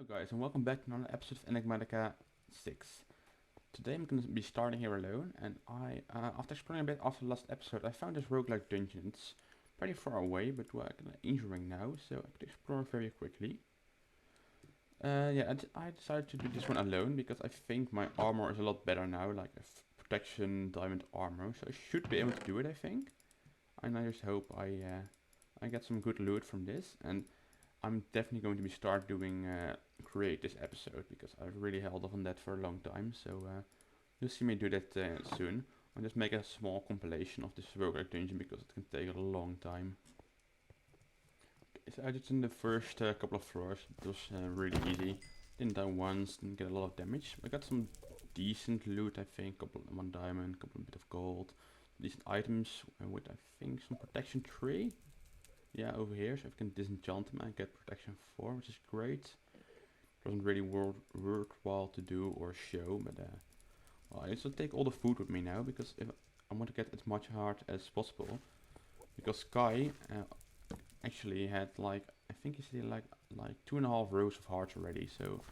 Hello guys and welcome back to another episode of Enigmatica 6. Today I'm going to be starting here alone, and after exploring a bit after the last episode, I found this roguelike dungeon. It's pretty far away, but we're kind of injuring now, so I could explore very quickly. I decided to do this one alone because I think my armor is a lot better now, like a protection diamond armor, so I should be able to do it, I think. And I just hope I get some good loot from this, and I'm definitely going to be start doing create this episode because I've really held off on that for a long time. So you'll see me do that soon. I'll just make a small compilation of this roguelike dungeon because it can take a long time. Okay, so I did in the first couple of floors. It was really easy. Didn't die once, didn't get a lot of damage. I got some decent loot, I think. One diamond, couple of bit of gold, decent items with I think some protection 3. Yeah, over here, so I can disenchant them and get protection 4, which is great. Wasn't really worthwhile to do or show, but well, I also take all the food with me now because if I want to get as much heart as possible. Because Sky actually had like, I think he said like 2.5 rows of hearts already. So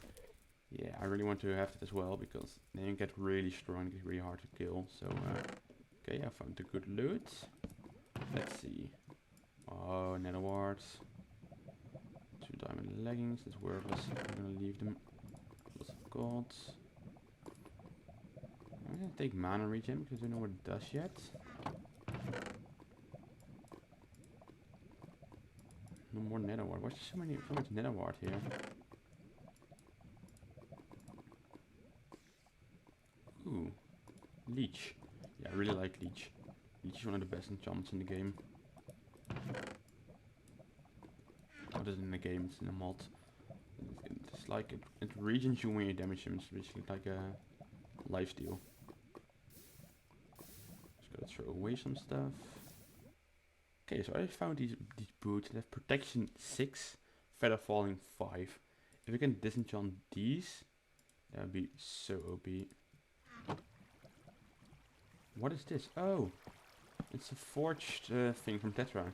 yeah, I really want to have that as well because then you get really strong, it's really hard to kill. So okay, I found the good loot. Let's see. Oh, nether warts. 2 diamond leggings, that's worthless. I'm gonna leave them. Lots of gold. I'm gonna take mana regen because I don't know what it does yet. No more nether wart. Why is there so much nether wart here? Ooh. Leech. Yeah, I really like Leech. Leech is one of the best enchantments in the game. Not in the game, it's in the mod. It's like it regens you when you damage him. It's basically like a lifesteal. Just gotta throw away some stuff. Okay, so I found these boots that have protection 6, feather falling 5. If we can disenchant these, that would be so OP. What is this? Oh, it's a forged thing from Tetra.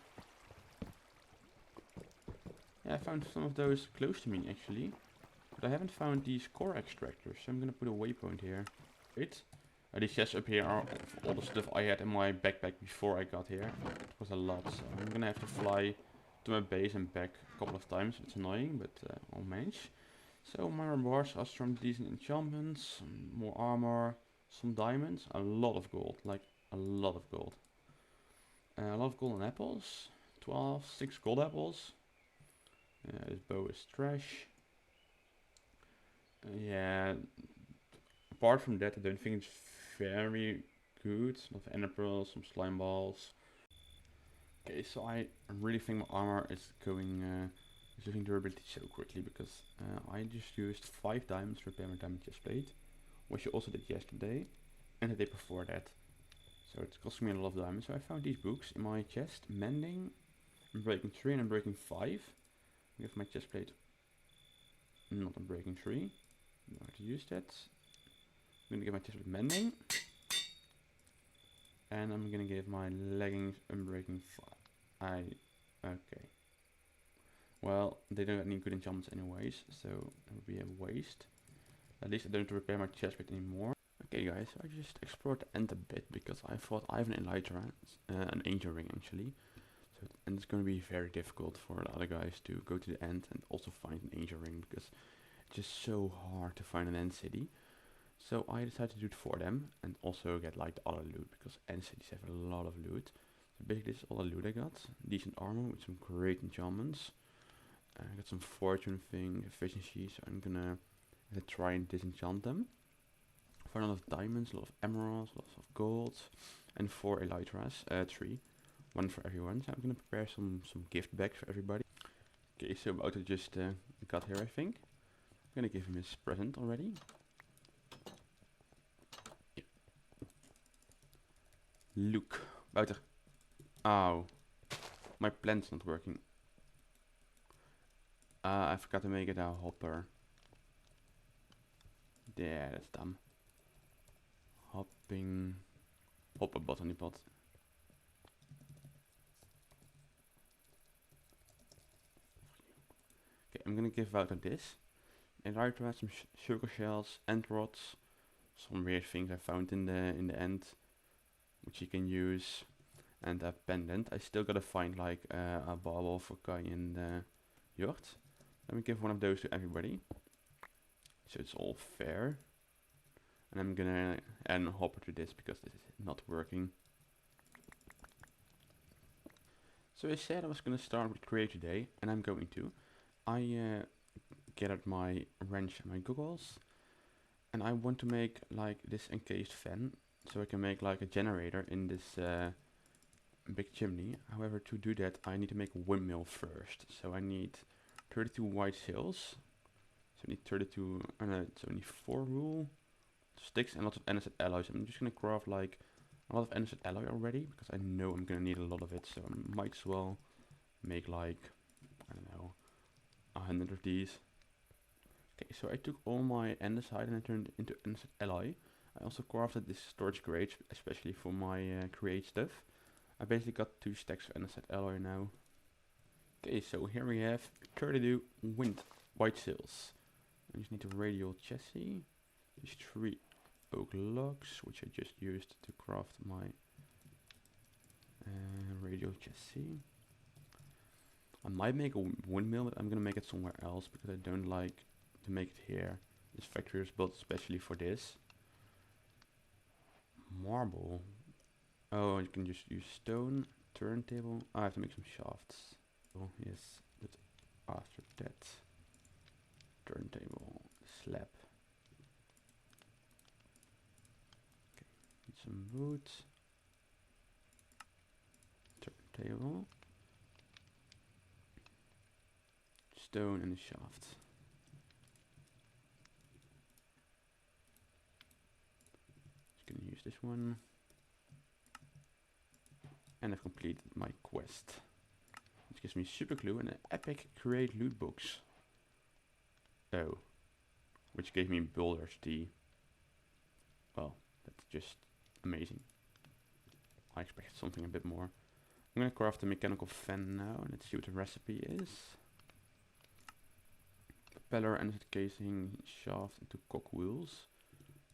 Yeah, I found some of those close to me actually, but I haven't found these core extractors, so I'm gonna put a waypoint here. Wait, these chests up here are all the stuff I had in my backpack before I got here. It was a lot, so I'm gonna have to fly to my base and back a couple of times. It's annoying, but I'll manage. So my rewards are some decent enchantments, some more armor, some diamonds, a lot of gold, like a lot of gold. A lot of golden apples, 6 gold apples. This bow is trash. Yeah, apart from that, I don't think it's very good. A lot of ender pearls, some slime balls. Okay, so I really think my armor is losing durability so quickly because I just used 5 diamonds to repair my diamond chestplate, which I also did yesterday and the day before that. So it's costing me a lot of diamonds. So I found these books in my chest: mending, I'm breaking 3, and I'm breaking 5. Give my chestplate not a breaking 3. I don't know how to use that. I'm gonna give my chestplate mending. And I'm gonna give my leggings unbreaking 5. Okay. Well, they don't have any good enchantments anyways, so it would be a waste. At least I don't have to repair my chestplate anymore. Okay guys, so I just explored the end a bit because I thought I have an elytra, an angel ring actually. So, and it's going to be very difficult for the other guys to go to the end and also find an angel ring because it's just so hard to find an end city. So I decided to do it for them and also get like the other loot because end cities have a lot of loot. So basically this is all the loot I got. Decent armor with some great enchantments. I got some fortune thing, efficiency, so I'm gonna try and disenchant them. For a lot of diamonds, a lot of emeralds, lots of gold, and 4 elytras, 3. 1 for everyone, so I'm gonna prepare some gift bags for everybody. Okay, so Wouter just got here, I think. I'm gonna give him his present already. Yeah. Look, Wouter. Ow. My plant's not working. I forgot to make it a hopper. There, that's dumb. Hopping. Hopper bot on the pot. Okay, I'm gonna give Wouter this. elytra, some circle shells, end rods, some weird things I found in the end, which you can use, and a pendant. I still gotta find like a bauble for Kai and Jort. Let me give one of those to everybody, so it's all fair. And I'm gonna add a hopper to this because this is not working. So I said I was gonna start with create today, and I'm going to. I gathered my wrench and my goggles, and I want to make like this encased fan, so I can make like a generator in this big chimney. However, to do that I need to make a windmill first, so I need 32 white sails, so I need 32, it's only 4 wool, sticks and lots of andesite alloys. I'm just gonna craft like a lot of andesite alloy already, because I know I'm gonna need a lot of it, so I might as well make like, I don't know, 100 of these. Okay, so I took all my andesite and I turned it into andesite alloy. I also crafted this storage crate, especially for my create stuff. I basically got 2 stacks of andesite alloy now. Okay, so here we have 32 white sails. I just need a radial chassis. These 3 oak logs, which I just used to craft my radial chassis. I might make a windmill, but I'm gonna make it somewhere else because I don't like to make it here. This factory is built especially for this. Marble. Oh, you can just use stone. Turntable. I have to make some shafts. Oh, yes, but after that, turntable, slab. Okay, need some wood. Turntable. Stone and a shaft. Just gonna use this one. And I've completed my quest, which gives me super glue and an epic create loot box. Oh, which gave me builder's tea. Well, that's just amazing. I expected something a bit more. I'm gonna craft a mechanical fan now, and let's see what the recipe is. Propeller, and casing, shaft, and 2 cog wheels.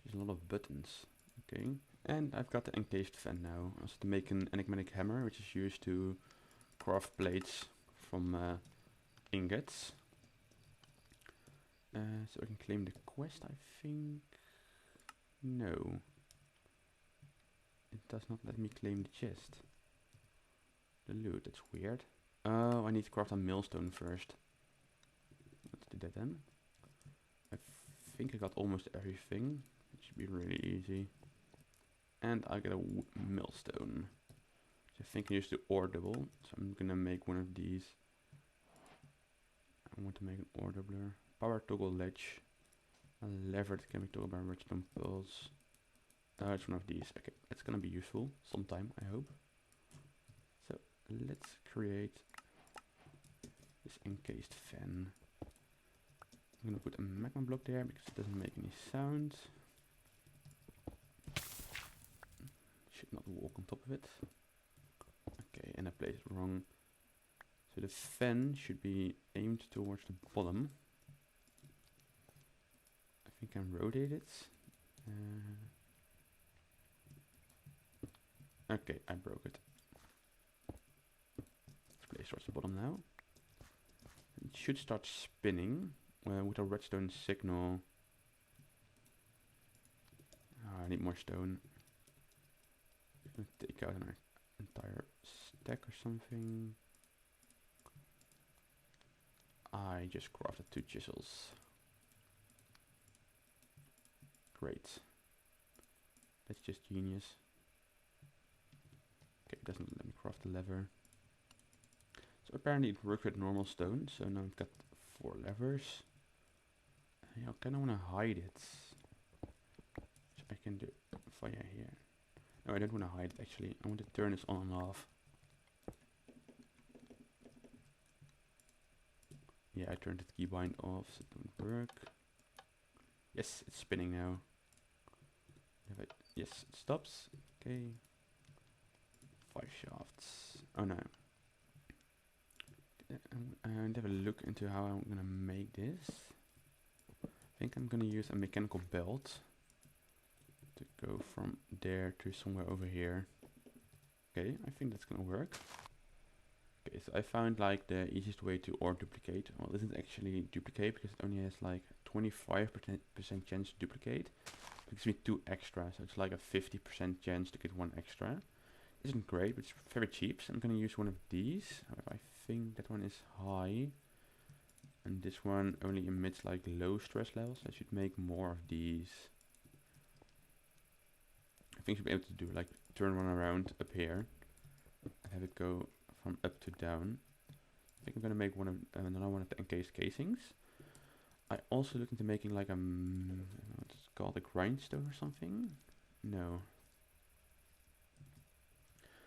There's a lot of buttons. Okay. And I've got the encased fan now. I also to make an enigmatic hammer, which is used to craft plates from ingots. So I can claim the quest, I think. No. It does not let me claim the chest. The loot, that's weird. Oh, I need to craft a millstone first. Let's do that then. I think I got almost everything. It should be really easy. And I get a millstone, which I think I used to ore double. So I'm gonna make one of these. I want to make an ore doubler. Power toggle ledge. A lever that can be toggled by redstone pulse. It's one of these. Okay, it's gonna be useful sometime, I hope. So let's create this encased fan. I'm gonna put a magma block there because it doesn't make any sound. Should not walk on top of it. Okay, and I placed it wrong. So the fan should be aimed towards the bottom. I think I can rotate it. Okay, I broke it. Let's place towards the bottom now. It should start spinning with a redstone signal. I need more stone. I'm gonna take out an entire stack or something. I just crafted 2 chisels. Great. That's just genius. Okay, it doesn't let me craft the lever. So apparently it works with normal stone, so now I've got 4 levers. I kinda wanna hide it. Which I can do via here. No, I don't want to hide it actually. I want to turn this on and off. Yeah, I turned the keybind off, so it don't work. Yes, it's spinning now. Yes, it stops. Okay. 5 shafts. Oh no. And have a look into how I'm gonna make this. think I'm gonna use a mechanical belt to go from there to somewhere over here. Okay, I think that's gonna work. Okay, so I found like the easiest way to ore duplicate. Well, this is actually duplicate because it only has like 25% chance to duplicate. It gives me 2 extra, so it's like a 50% chance to get 1 extra. Isn't great, but it's very cheap, so I'm gonna use one of these. I think that one is high. And this one only emits like low stress levels. I should make more of these. I think I should be able to do like turn one around up here and have it go from up to down. I think I'm gonna make one of another one of the encased casings. I also looked into making like a what's it called, a grindstone or something. No,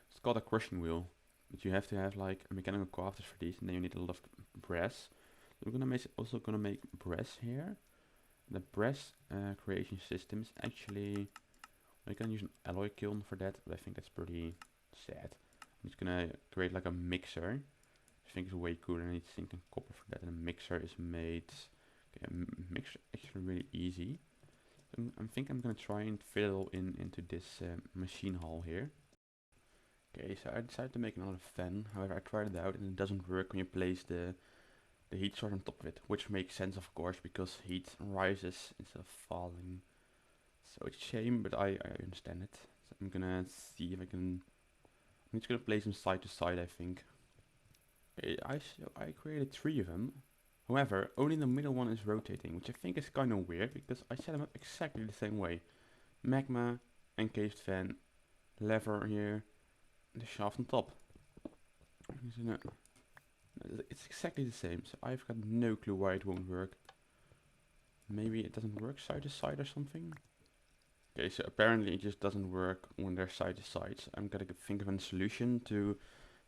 it's called a crushing wheel. But you have to have like a mechanical crafters for these, and then you need a lot of brass. So I'm also gonna make brass here. The brass creation system is actually, I can use an alloy kiln for that, but I think that's pretty sad. I'm just gonna create like a mixer. I think it's way cooler. I need zinc and copper for that, and a mixer is made. Okay, a mixer actually really easy. So I think I'm gonna try and fit it all into this machine hall here. Okay, so I decided to make another fan. However, I tried it out and it doesn't work when you place the heat source on top of it, which makes sense of course because heat rises instead of falling. So it's a shame, but I understand it. So I'm gonna see if I can. I'm just gonna place them side to side, I think. Okay, I created 3 of them. However, only the middle one is rotating, which I think is kind of weird because I set them up exactly the same way. Magma, encased fan, lever here, the shaft on top. It's exactly the same, so I've got no clue why it won't work. Maybe it doesn't work side to side or something? Okay, so apparently it just doesn't work when they're side to side. So I'm gonna think of a solution to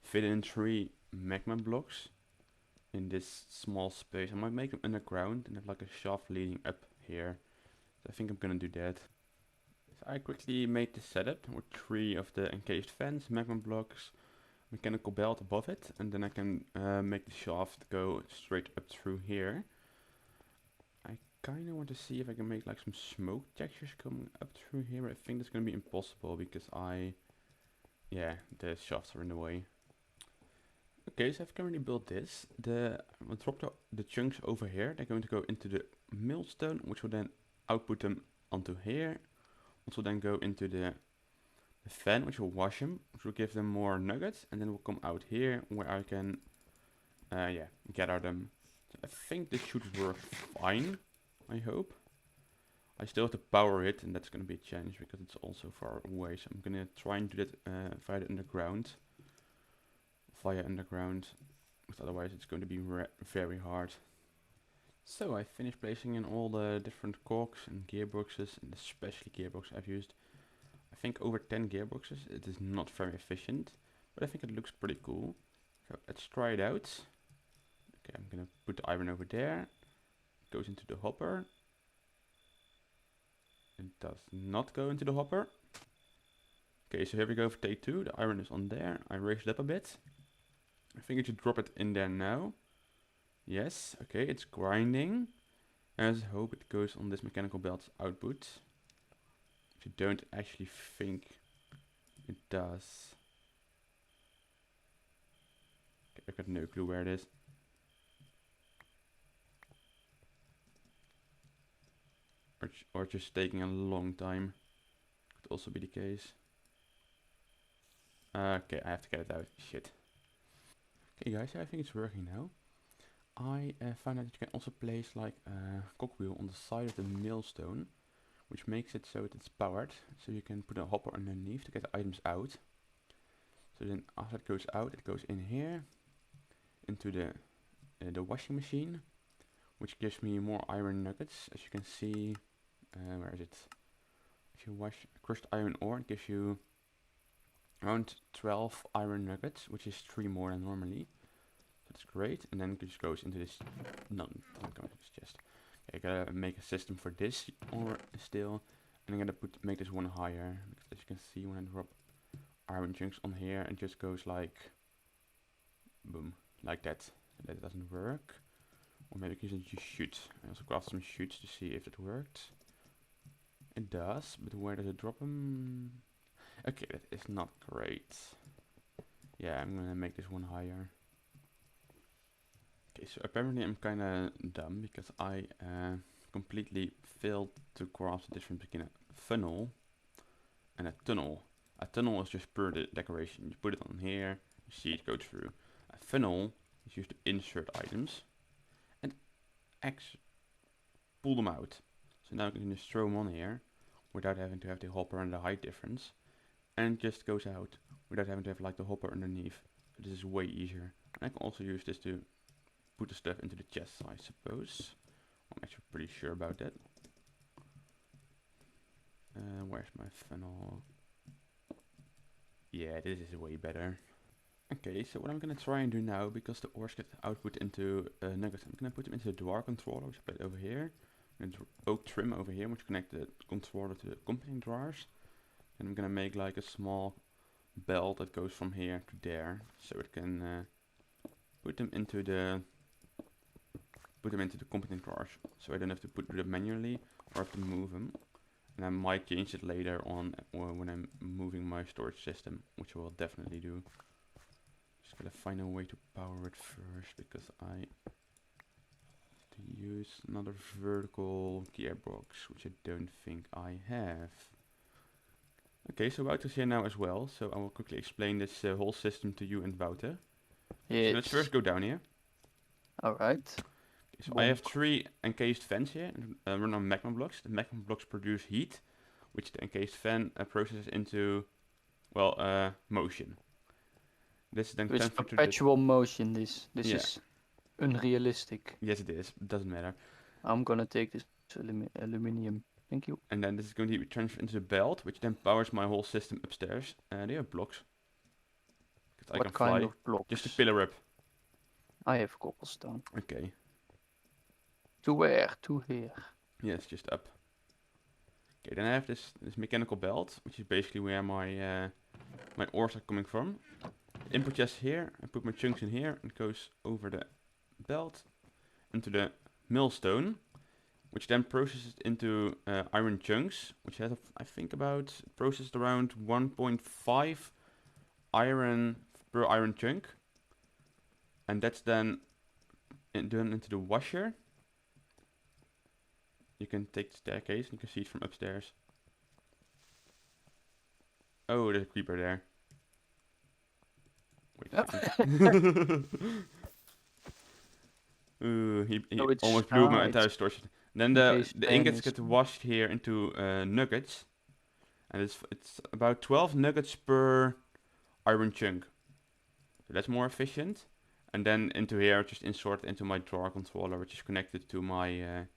fit in 3 magma blocks in this small space. I might make them underground and have like a shaft leading up here. So I think I'm gonna do that. So I quickly made the setup with 3 of the encased fans, magma blocks, mechanical belt above it, and then I can make the shaft go straight up through here. I kind of want to see if I can make like some smoke textures coming up through here, but I think that's going to be impossible because yeah, the shafts are in the way. Okay, so I've currently built this. I'll drop the chunks over here. They're going to go into the millstone, which will then output them onto here. Which will then go into the fan, which will wash them, which will give them more nuggets, and then will come out here where I can, yeah, gather them. So I think this should work fine. I hope. I still have to power it, and that's going to be a challenge because it's also far away. So I'm going to try and do that via the underground. Because otherwise it's going to be very hard. So I finished placing in all the different cogs and gearboxes, and especially gearbox I've used. I think over 10 gearboxes. It is not very efficient, but I think it looks pretty cool. So let's try it out. Okay, I'm going to put the iron over there. It goes into the hopper. It does not go into the hopper. Okay, so here we go for take 2. The iron is on there. I raised it up a bit. I think I should drop it in there now. Yes, okay, it's grinding. As I hope it goes on this mechanical belt's output. Which I don't actually think it does. Okay, I've got no clue where it is. Or just taking a long time. Could also be the case. Okay, I have to get it out. Shit. Okay guys, I think it's working now. I found out that you can also place like a cogwheel on the side of the millstone, which makes it so that it's powered. So you can put a hopper underneath to get the items out. So then after it goes out, it goes in here into the washing machine, which gives me more iron nuggets. As you can see, where is it? If you wash crushed iron ore, it gives you around 12 iron nuggets, which is 3 more than normally. That's great. And then it just goes into this. No, don't go into this chest. Okay, I gotta make a system for this ore still, and I'm gonna make this one higher. Because as you can see, when I drop iron chunks on here, it just goes like boom, like that. So that doesn't work. Or maybe I can just use chute. I also craft some chutes to see if it worked. It does, but where does it drop them? Okay, that is not great. Yeah, I'm gonna make this one higher. Okay, so apparently I'm kinda dumb because I completely failed to grasp the difference between a funnel and a tunnel. A tunnel is just pure decoration. You put it on here, you see it go through. A funnel is used to insert items and pull them out. So now I can just throw them on here without having to have the hopper and the height difference, and it just goes out without having to have like the hopper underneath. So this is way easier. And I can also use this to put the stuff into the chest, I suppose. I'm actually pretty sure about that. Where's my funnel? Yeah, this is way better. Okay, so what I'm gonna try and do now, because the ores get output into nuggets, I'm gonna put them into the dwar controller, which I put over here, and oak trim over here, which connect the controller to the company drawers. And I'm gonna make like a small belt that goes from here to there, so it can put them into the component drawers, so I don't have to do them manually or have to move them. And I might change it later on or when I'm moving my storage system, which I will definitely do. Just gotta find a way to power it first, because I have to use another vertical gearbox, which I don't think I have. Okay, so Wouter's here now as well, so I will quickly explain this whole system to you and Wouter. Yes. So let's first go down here. Alright. Okay, so I have 3 encased fans here, run on magma blocks. The magma blocks produce heat, which the encased fan processes into, well, motion. This is then It's transferred to the... perpetual motion, this Yeah. is unrealistic. Yes, it is. It doesn't matter. I'm gonna take this aluminium. Thank you. And then this is going to be transferred into the belt, which then powers my whole system upstairs. They have blocks. Because I What can kind fly. of blocks? Just a pillar up. I have cobblestone. Okay. To where? To here. Yes, just up. Okay, then I have this mechanical belt, which is basically where my my ores are coming from. Input chest here, I put my chunks in here, and it goes over the belt into the millstone, which then processes into iron chunks, which has, I think, about processed around 1.5 iron per iron chunk, and that's then done into the washer. You can take the staircase, and you can see it from upstairs. Oh, there's a creeper there. Wait a second. He So it's- almost blew my it's entire storage. Then encased the fan ingots is- get washed here into nuggets, and it's about 12 nuggets per iron chunk. So that's more efficient. And then into here, just insert into my drawer controller, which is connected to my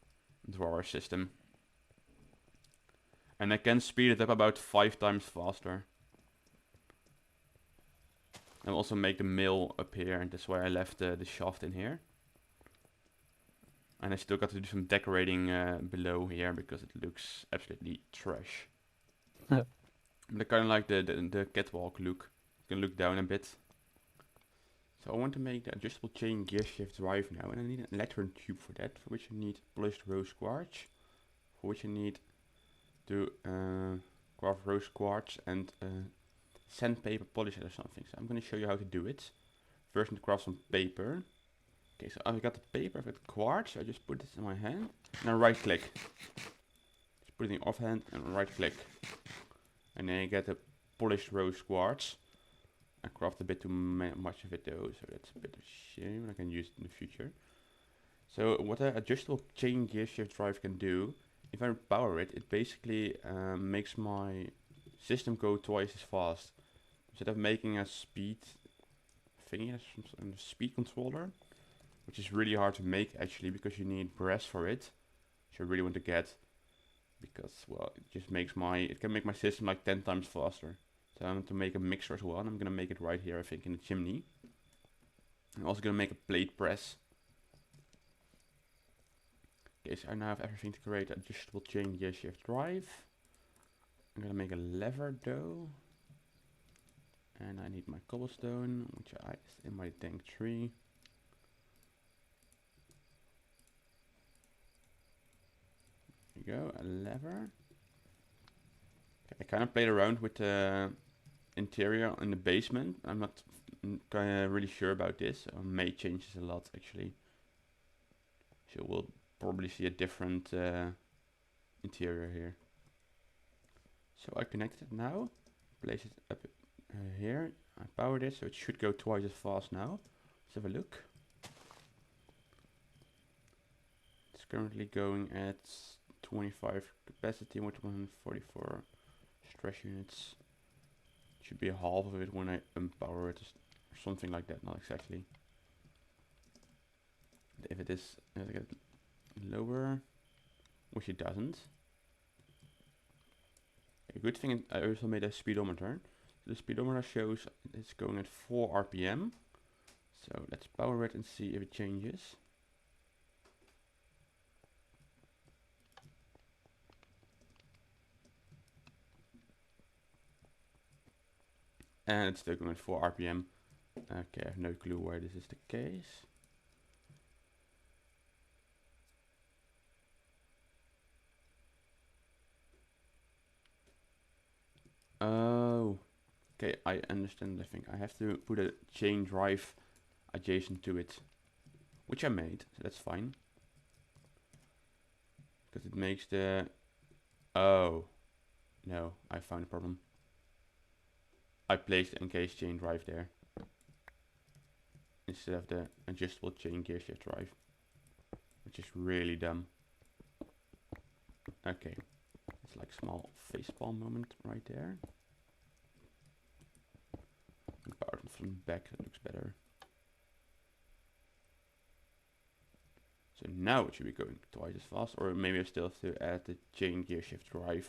drawer system. And I can speed it up about 5 times faster. I'll also make the mill up here, and that's why I left the shaft in here. And I still got to do some decorating below here, because it looks absolutely trash. But I kind of like the catwalk look. You can look down a bit. So I want to make the adjustable chain gear shift drive now, and I need an electron tube for that, for which I need polished rose quartz, for which I need to craft rose quartz and sandpaper polish it or something. So I'm going to show you how to do it. First I need to craft some paper. Okay, so I've got the paper, I've got quartz, so I just put this in my hand, and I right click. Just put it in the offhand and right click. And then I get the polished rose quartz. I craft a bit too much of it though, so that's a bit of a shame. I can use it in the future. So what an adjustable chain gear shift drive can do, if I power it, it basically makes my system go twice as fast. Instead of making a speed thingy, a speed controller, which is really hard to make actually, because you need brass for it, which I really want to get, because, well, it just makes it can make my system like 10 times faster. So I'm going to make a mixer as well, and I'm going to make it right here, I think, in the chimney. I'm also going to make a plate press. Okay, so I now have everything to create an adjustable chain gear shift drive. I'm going to make a lever though. And I need my cobblestone, which I is in my dank tree. you go, a lever. Okay, I kind of played around with the interior in the basement. I'm not really sure about this. I may change this a lot actually. So we'll probably see a different interior here. So I connect it now, place it up here. I powered it, so it should go twice as fast now. Let's have a look. It's currently going at 25 capacity with 144 stress units. Should be half of it when I unpower it, or something like that, not exactly. If it is get lower, which it doesn't. A good thing, I also made a speedometer. So the speedometer shows it's going at 4 RPM. So let's power it and see if it changes. And it's still going at 4 RPM. Okay, I have no clue why this is the case. Oh, okay, I understand. I think I have to put a chain drive adjacent to it, which I made, so that's fine. Because it makes the... Oh, no, I found a problem. I placed the encased chain drive there instead of the adjustable chain gearshift drive, which is really dumb. Okay, it's like small facepalm moment right there. And power it from the back, that looks better. So now it should be going twice as fast, or maybe I still have to add the chain gearshift drive.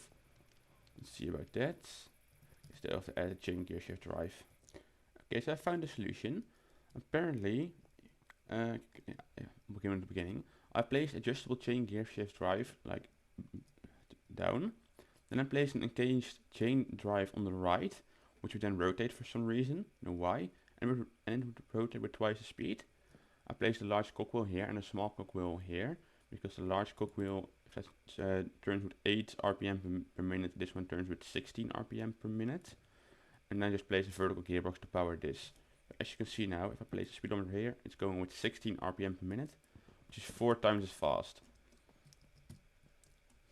Let's see about that. I still have to add a chain gearshift drive. Okay, so I found a solution. Apparently, beginning at the beginning, I placed adjustable chain gearshift drive like down. Then I placed an encased chain drive on the right, which would then rotate for some reason, no why, and it would rotate with twice the speed. I placed a large cogwheel here and a small cogwheel here, because the large cogwheel turns with 8 RPM per minute, this one turns with 16 RPM per minute. And then I just place a vertical gearbox to power this. As you can see now, if I place the speedometer here, it's going with 16 RPM per minute, which is 4 times as fast.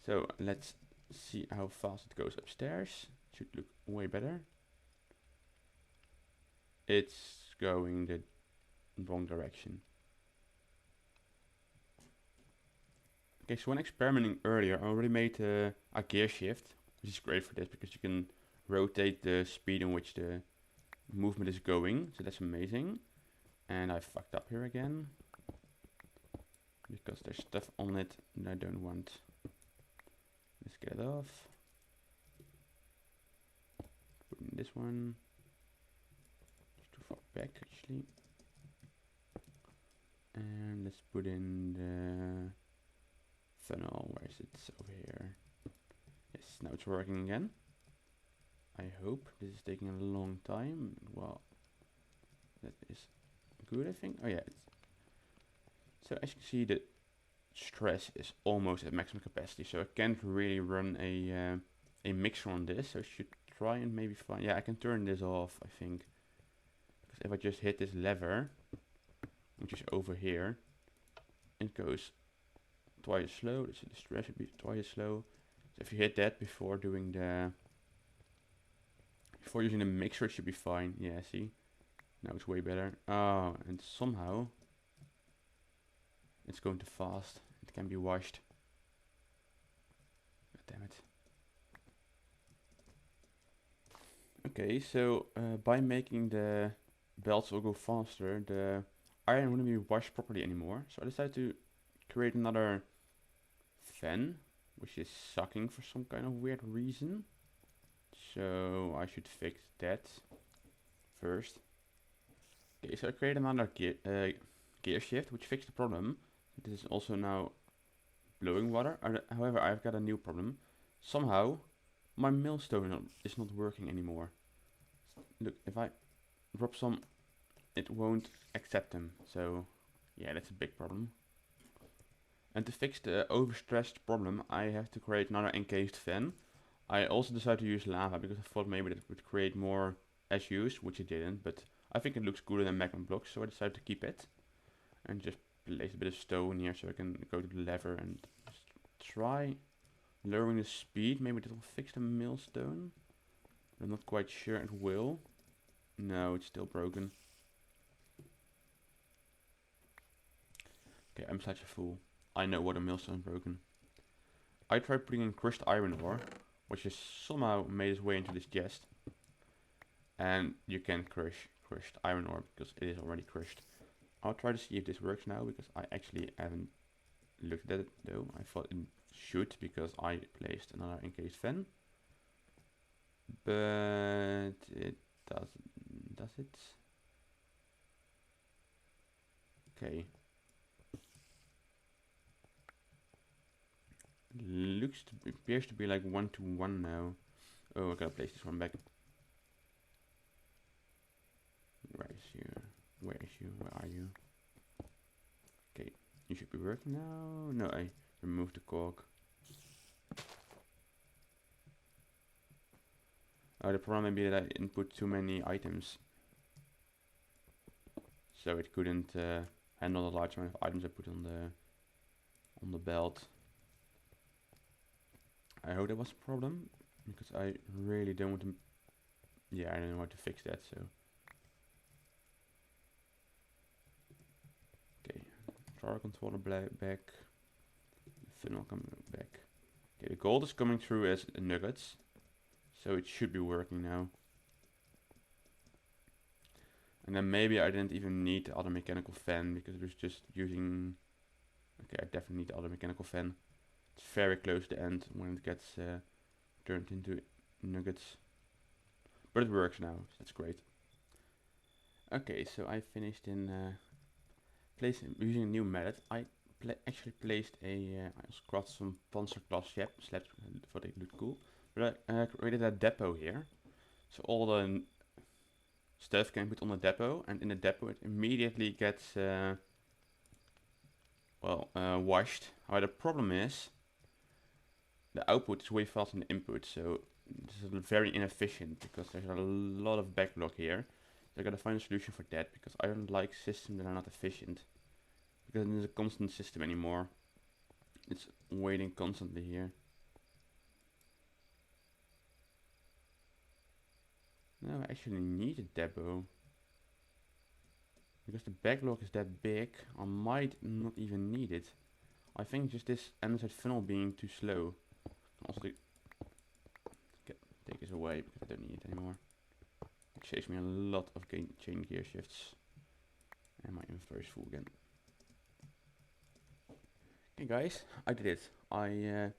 So let's see how fast it goes upstairs. Should look way better. It's going the wrong direction. Okay, so when experimenting earlier, I already made a gear shift, which is great for this because you can rotate the speed in which the movement is going, so that's amazing. And I fucked up here again because there's stuff on it and I don't want. Let's get it off. Put in this one. It's too far back actually. And let's put in the funnel. Where is it? It's over here. Yes, now it's working again. I hope. This is taking a long time. Well, that is good, I think. Oh yeah. So as you can see, the stress is almost at maximum capacity. So I can't really run a mixer on this. So I should try and maybe find... Yeah, I can turn this off, I think. Because if I just hit this lever, which is over here, it goes twice as slow. So the stress would be twice as slow. So if you hit that before doing the... Before using the mixer, it should be fine. Yeah, see? Now it's way better. Oh, and somehow it's going too fast. It can be washed. God damn it. Okay, so by making the belts all go faster, the iron wouldn't be washed properly anymore. So I decided to create another fan, which is sucking for some kind of weird reason. So I should fix that first. Okay, so I created another gear shift, which fixed the problem. This is also now blowing water. However, I've got a new problem. Somehow, my millstone is not working anymore. Look, if I drop some, it won't accept them. So, yeah, that's a big problem. And to fix the overstressed problem, I have to create another encased fan. I also decided to use lava because I thought maybe that would create more SUs, which it didn't, but I think it looks cooler than magma blocks, so I decided to keep it. And just place a bit of stone here so I can go to the lever and try lowering the speed. Maybe that will fix the millstone. I'm not quite sure it will. No, it's still broken. Okay, I'm such a fool. I know what a millstone's broken. I tried putting in crushed iron ore, which has somehow made its way into this chest. And you can crush crushed iron ore because it is already crushed. I'll try to see if this works now because I actually haven't looked at it though. I thought it should because I placed another encased fan. But it doesn't. Does it? Okay. Appears to be like 1-to-1 now. Oh, I gotta place this one back. Where is you? Where is you? Where are you? Okay, you should be working now. No, I removed the cork. The problem may be that I input too many items, so it couldn't handle the large amount of items I put on the belt. I hope that was a problem because I really don't want to. Yeah, I don't know how to fix that. So okay, drawer controller back. Funnel coming back. Okay, the gold is coming through as nuggets, so it should be working now. And then maybe I didn't even need the other mechanical fan because it was just using. Okay, I definitely need the other mechanical fan. It's very close to the end when it gets turned into nuggets. But it works now, so that's great. Okay, so I finished in using a new method. I actually placed I also crafted some panzer class slabs for they look cool. But I created a depot here. So all the stuff can be put on the depot, and in the depot it immediately gets washed. However, the problem is the output is way faster than the input, so this is very inefficient because there's a lot of backlog here. So I gotta find a solution for that because I don't like systems that are not efficient. Because it is a constant system anymore. It's waiting constantly here. No, I actually need a depot. Because the backlog is that big, I might not even need it. I think just this andesite funnel being too slow. Also take this away because I don't need it anymore. It saves me a lot of chain gear shifts. And my inventory is full again. Okay guys, I did it. I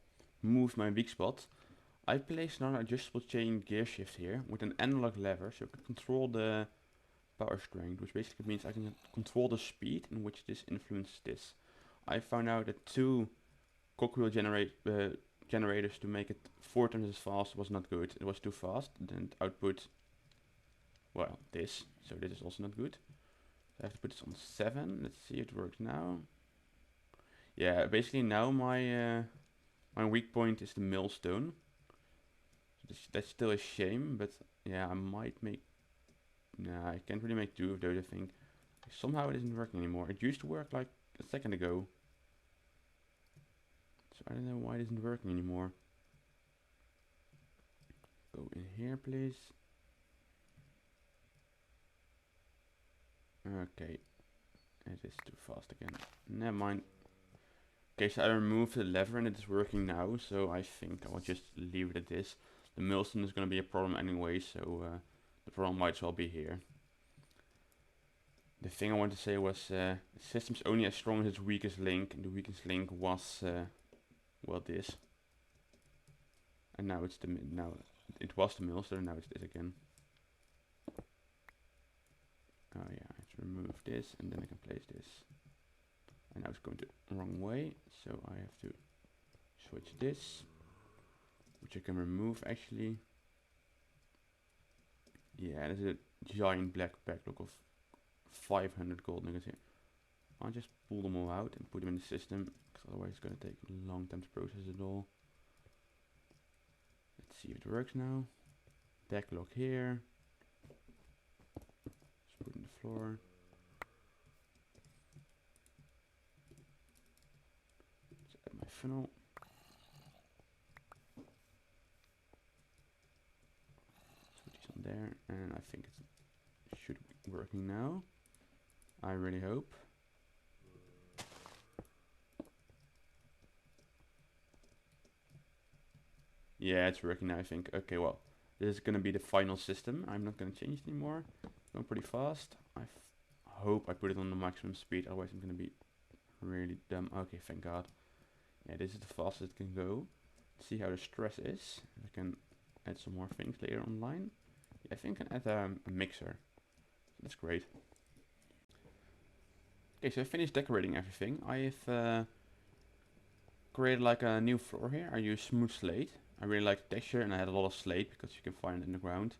moved my weak spot. I placed another adjustable chain gear shift here with an analog lever so I can control the power strength, which basically means I can control the speed in which this influences this. I found out that 2 cockwheel generators to make it 4 times as fast was not good. It was too fast, then output, well, this. So this is also not good. So I have to put this on 7. Let's see if it works now. Yeah, basically now my weak point is the millstone. So that's still a shame, but yeah, I might make. Nah, I can't really make do of those. I think somehow it isn't working anymore. It used to work like a second ago, so I don't know why it isn't working anymore. Go in here, please. Okay, it is too fast again. Never mind. Okay, so I removed the lever and it is working now, so I think I will just leave it at this. The millstone is going to be a problem anyway, so the problem might as well be here. The thing I wanted to say was the system's only as strong as its weakest link, and the weakest link was, well, this. And now it's it was the millstone, now it's this again. Oh yeah, I have to remove this, and then I can place this. And now it's going the wrong way, so I have to switch this, which I can remove actually. Yeah, there's a giant black backlog of 500 gold nuggets here. I'll just pull them all out and put them in the system, because because otherwise it's going to take a long time to process it all. Let's see if it works now. Deck lock here. Just put it in the floor. Let's add my funnel. Put these on there, and I think it should be working now. I really hope. Yeah, it's working now, I think. Okay, well, this is going to be the final system. I'm not going to change it anymore. Going pretty fast. I hope I put it on the maximum speed, otherwise I'm going to be really dumb. Okay, thank God. Yeah, this is the fastest it can go. Let's see how the stress is. If I can add some more things later online. Yeah, I think I can add a mixer. That's great. Okay, so I finished decorating everything. I've created like a new floor here. I use smooth slate. I really like the texture, and I had a lot of slate because you can find it in the ground.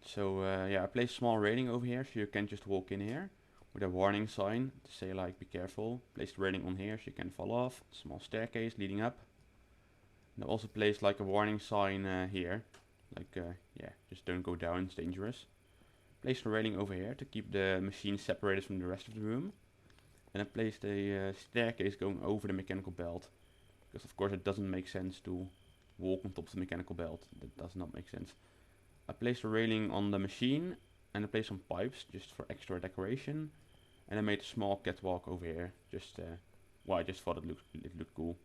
So yeah, I placed a small railing over here, so you can just walk in here with a warning sign to say like be careful. Placed the railing on here so you can fall off. Small staircase leading up. And I also placed like a warning sign here, like yeah, just don't go down, it's dangerous. Placed a railing over here to keep the machine separated from the rest of the room. And I placed a staircase going over the mechanical belt. Because of course it doesn't make sense to walk on top of the mechanical belt. That does not make sense. I placed a railing on the machine. And I placed some pipes just for extra decoration. And I made a small catwalk over here. Just, well, I just thought it looked cool.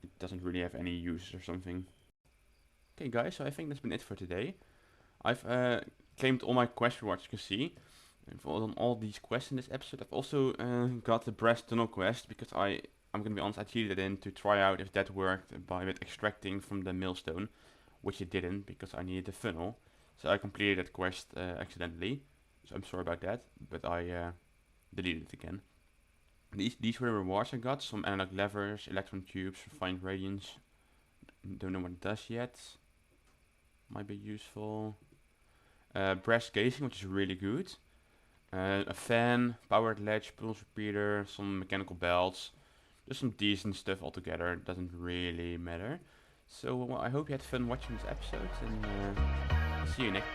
It doesn't really have any use or something. Okay guys, so I think that's been it for today. I've claimed all my quest rewards, you can see. I've done all these quests in this episode. I've also got the brass tunnel quest because I'm gonna be honest, I cheated in to try out if that worked by extracting from the millstone, which it didn't because I needed the funnel. So I completed that quest accidentally. So I'm sorry about that, but I deleted it again. These were the rewards I got: some analog levers, electron tubes, refined radiance. Don't know what it does yet. Might be useful. Brass casing, which is really good. A fan, powered ledge, pulse repeater, some mechanical belts. Just some decent stuff altogether. It doesn't really matter. So well, I hope you had fun watching this episode, and see you next